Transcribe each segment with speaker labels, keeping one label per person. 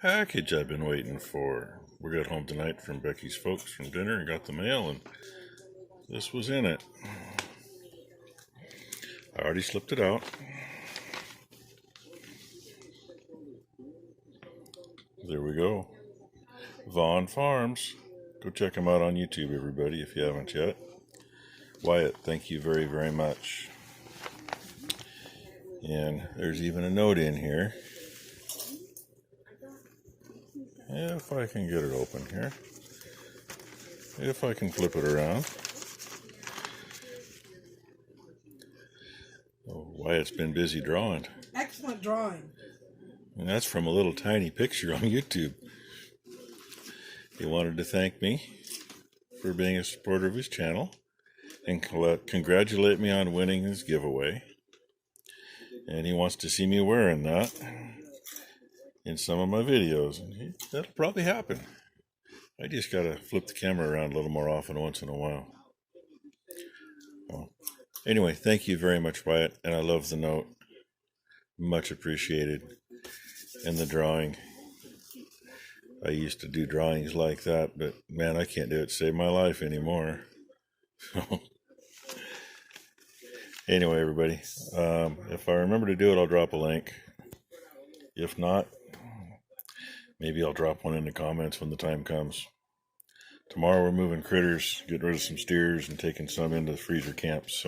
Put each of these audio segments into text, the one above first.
Speaker 1: package I've been waiting for. We got home tonight from Becky's folks from dinner and got the mail, and this was in it. I already slipped it out. There we go. Vaughn Farms. Go check them out on YouTube, everybody, if you haven't yet. Wyatt, thank you very, very much. And there's even a note in here. If I can get it open here. If I can flip it around. Oh, Wyatt's been busy drawing.
Speaker 2: Excellent drawing.
Speaker 1: And that's from a little tiny picture on YouTube. He wanted to thank me for being a supporter of his channel and congratulate me on winning his giveaway. And he wants to see me wearing that in some of my videos. And that'll probably happen. I just gotta flip the camera around a little more often once in a while. Well, anyway, thank you very much, Wyatt, and I love the note. Much appreciated. And the drawing. I used to do drawings like that, but man, I can't do it to save my life anymore. Anyway, everybody, if I remember to do it, I'll drop a link. If not, maybe I'll drop one in the comments when the time comes. Tomorrow we're moving critters, getting rid of some steers and taking some into the freezer camps,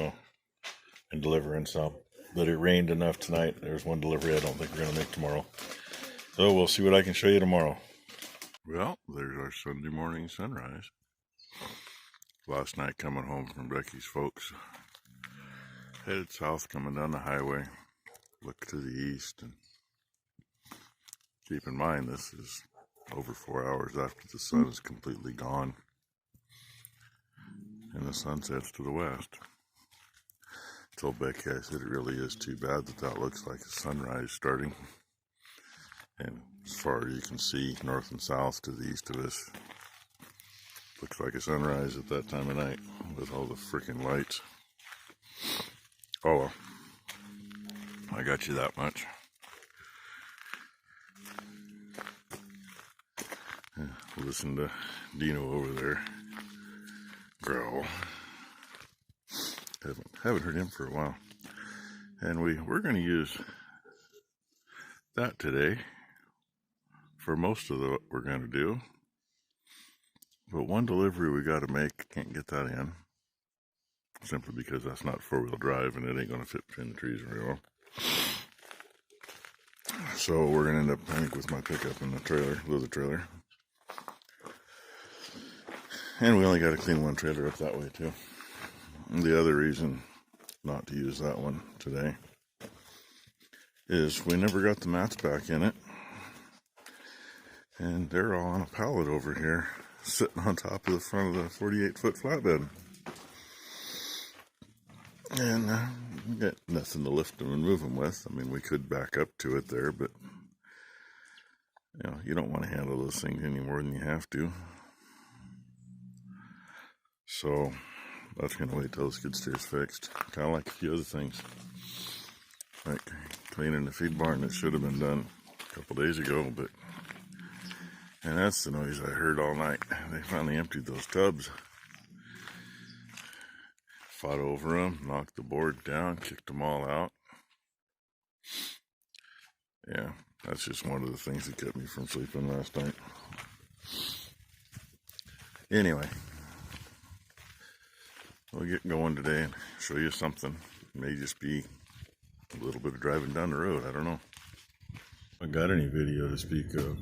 Speaker 1: and delivering some. But it rained enough tonight. There's one delivery I don't think we're going to make tomorrow. So we'll see what I can show you tomorrow. Well, there's our Sunday morning sunrise. Last night coming home from Becky's folks. Headed south coming down the highway. Look to the east, and keep in mind this is over 4 hours after the sun is completely gone. And the sun sets to the west. I told Becky, I said it really is too bad that looks like a sunrise starting. And as far as you can see, north and south to the east of us, looks like a sunrise at that time of night with all the freaking lights. Oh well, I got you that much. Listen to Dino over there growl. Haven't heard him for a while. And we're going to use that today for most of what we're going to do. But one delivery we got to make, can't get that in. Simply because that's not four-wheel drive and it ain't going to fit between the trees very well. So we're going to end up, I think, with my pickup in the trailer, leather trailer. And we only got to clean one trailer up that way too. And the other reason not to use that one today is we never got the mats back in it. And they're all on a pallet over here, sitting on top of the front of the 48-foot flatbed. And we got nothing to lift them and move them with. I mean, we could back up to it there, but you know, you don't want to handle those things any more than you have to. So that's going to wait till the skid steer's fixed. Kind of like a few other things. Like cleaning the feed barn that should have been done a couple days ago, but... And that's the noise I heard all night. They finally emptied those tubs. Fought over them, knocked the board down, kicked them all out. Yeah, that's just one of the things that kept me from sleeping last night. Anyway, we'll get going today and show you something. It may just be a little bit of driving down the road, I don't know. I got any video to speak of.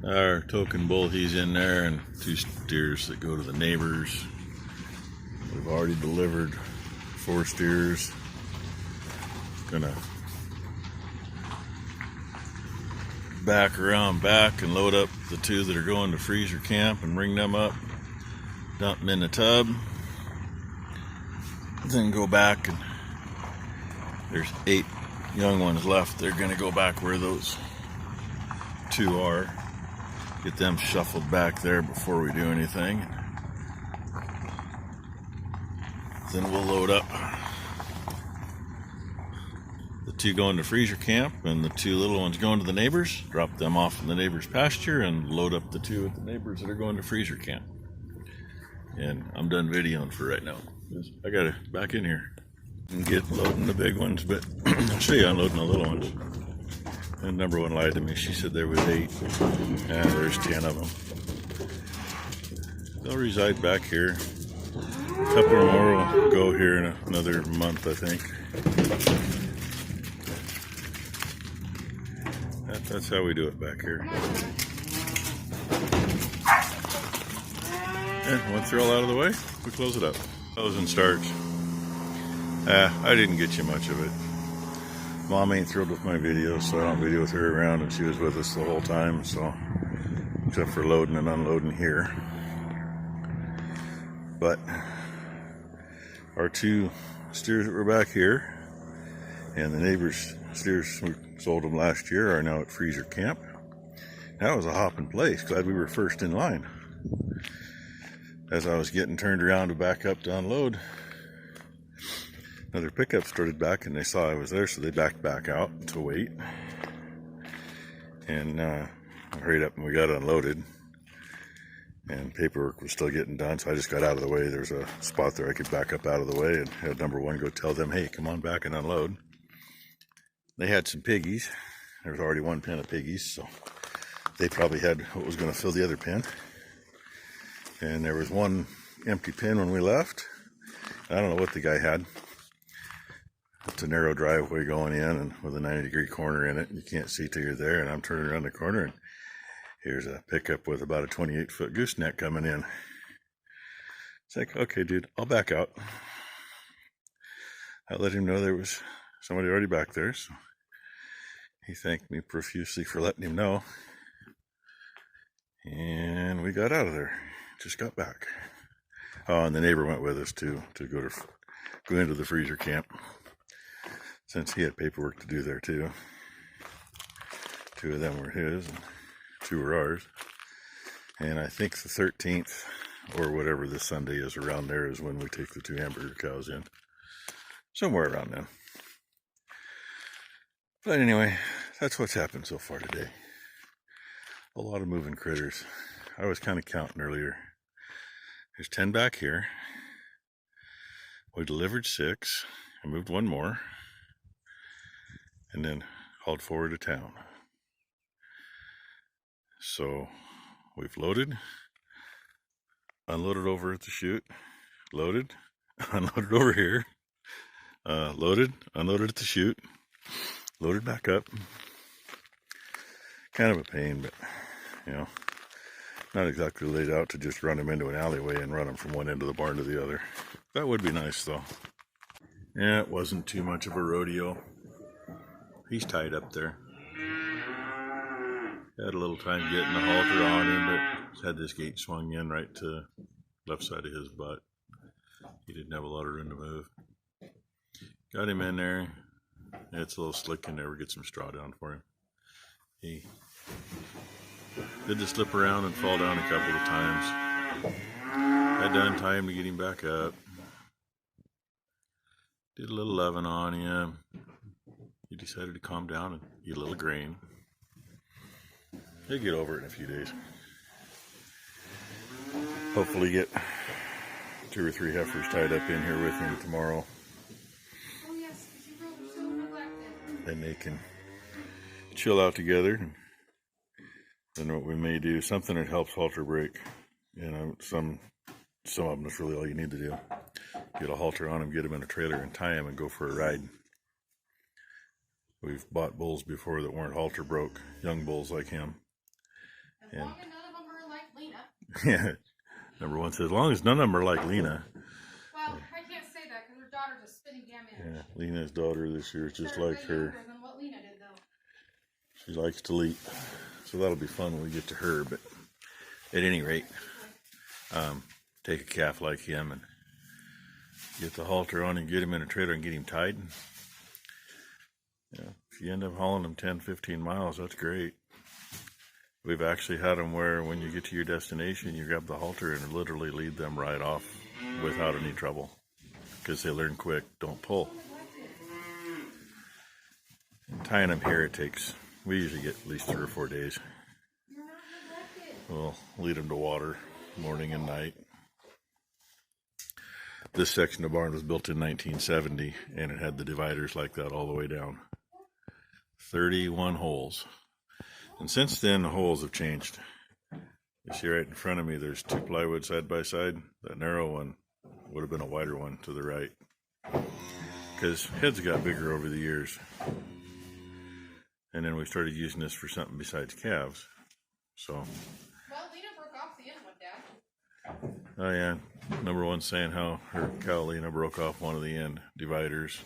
Speaker 1: Our token bull, he's in there, and 2 steers that go to the neighbors. We've already delivered 4 steers. Gonna back around back and load up the 2 that are going to freezer camp and bring them up, dump them in the tub, then go back, and there's 8 young ones left. They're gonna go back where those 2 are. Get them shuffled back there before we do anything. Then we'll load up the two going to freezer camp and the two little ones going to the neighbors, drop them off in the neighbor's pasture, and load up the two at the neighbors that are going to freezer camp. And I'm done videoing for right now. I gotta back in here and get loading the big ones, but I'll show you unloading the little ones. And number one lied to me. She said there was 8. And there's 10 of them. They'll reside back here. A couple more will go here in another month, I think. That's how we do it back here. And once they're all out of the way, we close it up. Closing starts. I didn't get you much of it. Mom ain't thrilled with my videos, so I don't video with her around, and she was with us the whole time, so except for loading and unloading here. But our 2 steers that were back here, and the neighbors' steers we sold them last year, are now at freezer camp. That was a hopping place. Glad we were first in line. As I was getting turned around to back up to unload, another pickup started back, and they saw I was there, so they backed back out to wait. And I hurried up and we got unloaded. And paperwork was still getting done, so I just got out of the way. There's a spot there I could back up out of the way, and had number one go tell them, hey, come on back and unload. They had some piggies. There was already 1 pen of piggies, so they probably had what was going to fill the other pen. And there was 1 empty pen when we left. I don't know what the guy had. It's a narrow driveway going in, and with a 90-degree corner in it. You can't see till you're there, and I'm turning around the corner, and here's a pickup with about a 28-foot gooseneck coming in. It's like, okay, dude, I'll back out. I let him know there was somebody already back there, so he thanked me profusely for letting him know. And we got out of there. Just got back. Oh, and the neighbor went with us too, to go into the freezer camp, since he had paperwork to do there too. 2 of them were his, and 2 were ours. And I think the 13th, or whatever this Sunday is around there, is when we take the 2 hamburger cows in. Somewhere around then. But anyway, that's what's happened so far today. A lot of moving critters. I was kind of counting earlier. There's 10 back here. We delivered 6. I moved 1 more. And then hauled forward to town. So we've loaded, unloaded over at the chute, loaded, unloaded over here, loaded, unloaded at the chute, loaded back up. Kind of a pain, but you know, not exactly laid out to just run them into an alleyway and run them from one end of the barn to the other. That would be nice though. Yeah, it wasn't too much of a rodeo. He's tied up there. Had a little time getting the halter on him, but had this gate swung in right to left side of his butt. He didn't have a lot of room to move. Got him in there. It's a little slick in there. We'll get some straw down for him. He did the slip around and fall down a couple of times. Had to untie him to get him back up. Did a little loving on him. He decided to calm down and eat a little grain. He'll get over it in a few days. Hopefully get 2 or 3 heifers tied up in here with him tomorrow. Then they can chill out together. And then what we may do, something that helps halter break. You know, some of them, that's really all you need to do. Get a halter on them, get them in a trailer and tie them and go for a ride. We've bought bulls before that weren't halter broke, young bulls like him. And none of them are like Lena. Yeah, number one says, as long as none of them are like Lena.
Speaker 2: Well, I can't say that because her daughter's a spinning damn image.
Speaker 1: Yeah, Lena's daughter this year is just like her.
Speaker 2: Than what Lena did, though.
Speaker 1: She likes to leap, so that'll be fun when we get to her. But at any rate, take a calf like him and get the halter on and get him in a trailer and get him tied. Yeah, if you end up hauling them 10, 15 miles, that's great. We've actually had them where when you get to your destination, you grab the halter and literally lead them right off without any trouble. Because they learn quick, don't pull. Tying them here, we usually get at least 3 or 4 days. We'll lead them to water morning and night. This section of barn was built in 1970, and it had the dividers like that all the way down. 31 holes. And since then, the holes have changed. You see right in front of me, there's 2 plywood side by side. That narrow one would have been a wider one to the right, because heads got bigger over the years. And then we started using this for something besides calves. So.
Speaker 2: Well, Lena broke off the end one, Dad.
Speaker 1: Oh yeah, number one saying how her cow Lena broke off one of the end dividers.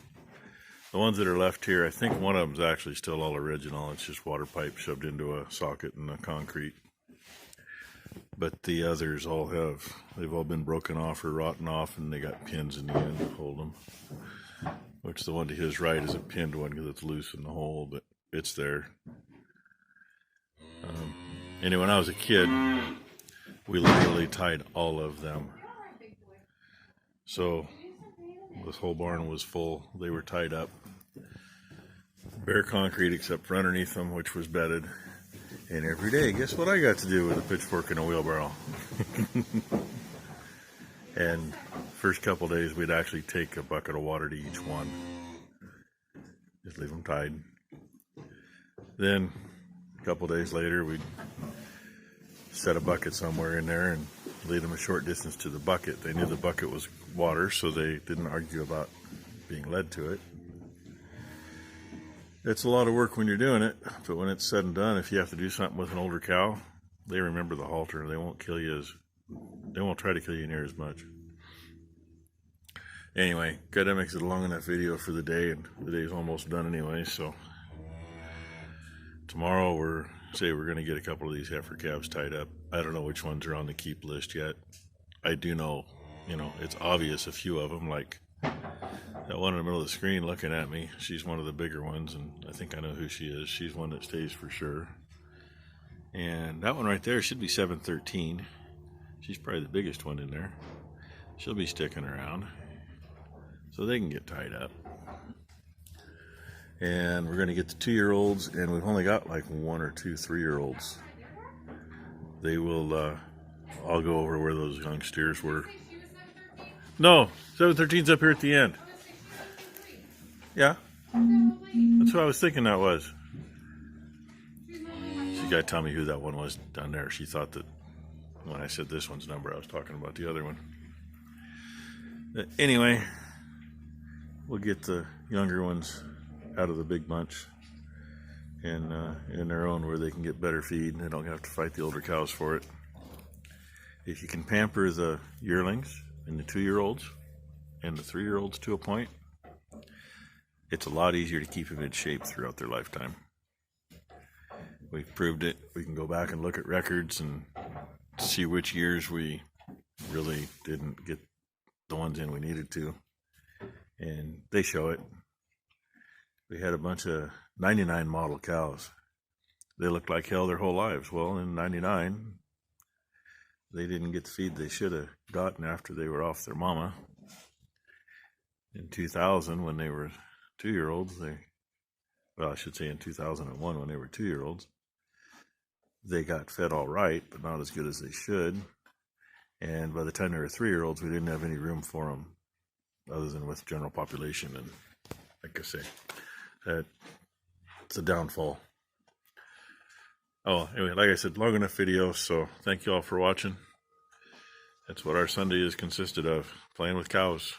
Speaker 1: The ones that are left here, I think one of them's actually still all original. It's just water pipe shoved into a socket in the concrete. But the others they've all been broken off or rotten off, and they got pins in the end to hold them. Which the one to his right is a pinned one because it's loose in the hole, but it's there. Anyway, when I was a kid, we literally tied all of them. So this whole barn was full. They were tied up. Bare concrete except for underneath them, which was bedded. And every day, guess what I got to do with a pitchfork and a wheelbarrow? And first couple days, we'd actually take a bucket of water to each one. Just leave them tied. Then a couple days later, we'd set a bucket somewhere in there and lead them a short distance to the bucket. They knew the bucket was water, so they didn't argue about being led to it. It's a lot of work when you're doing it, but when it's said and done, if you have to do something with an older cow, they remember the halter. They won't try to kill you near as much. Anyway, that makes it a long enough video for the day, and the day's almost done anyway, so tomorrow we're going to get a couple of these heifer calves tied up. I don't know which ones are on the keep list yet. I do know, it's obvious a few of them, like that one in the middle of the screen looking at me. She's one of the bigger ones, and I think I know who she is. She's one that stays for sure. And that one right there should be 713. She's probably the biggest one in there. She'll be sticking around, so they can get tied up. And we're going to get the 2-year-olds, and we've only got like 1 or 2 3-year-olds. They will, I'll go over where those young steers were. No, 713's up here at the end. Yeah, that's what I was thinking that was. She got to tell me who that one was down there. She thought that when I said this one's number, I was talking about the other one. Anyway, we'll get the younger ones out of the big bunch and in their own where they can get better feed and they don't have to fight the older cows for it. If you can pamper the yearlings and the 2-year-olds and the 3-year-olds to a point, it's a lot easier to keep them in shape throughout their lifetime. We've proved it. We can go back and look at records and see which years we really didn't get the ones in we needed to, and they show it. We had a bunch of 99 model cows. They looked like hell their whole lives. Well, in 99, they didn't get the feed they should have gotten after they were off their mama. In 2000, when they were 2-year-olds, I should say in 2001, when they were 2-year-olds, they got fed all right, but not as good as they should. And by the time they were 3-year-olds, we didn't have any room for them other than with general population. And like I say, it's a downfall. Oh, anyway, like I said, long enough video, so thank you all for watching. That's what our Sunday is consisted of, playing with cows.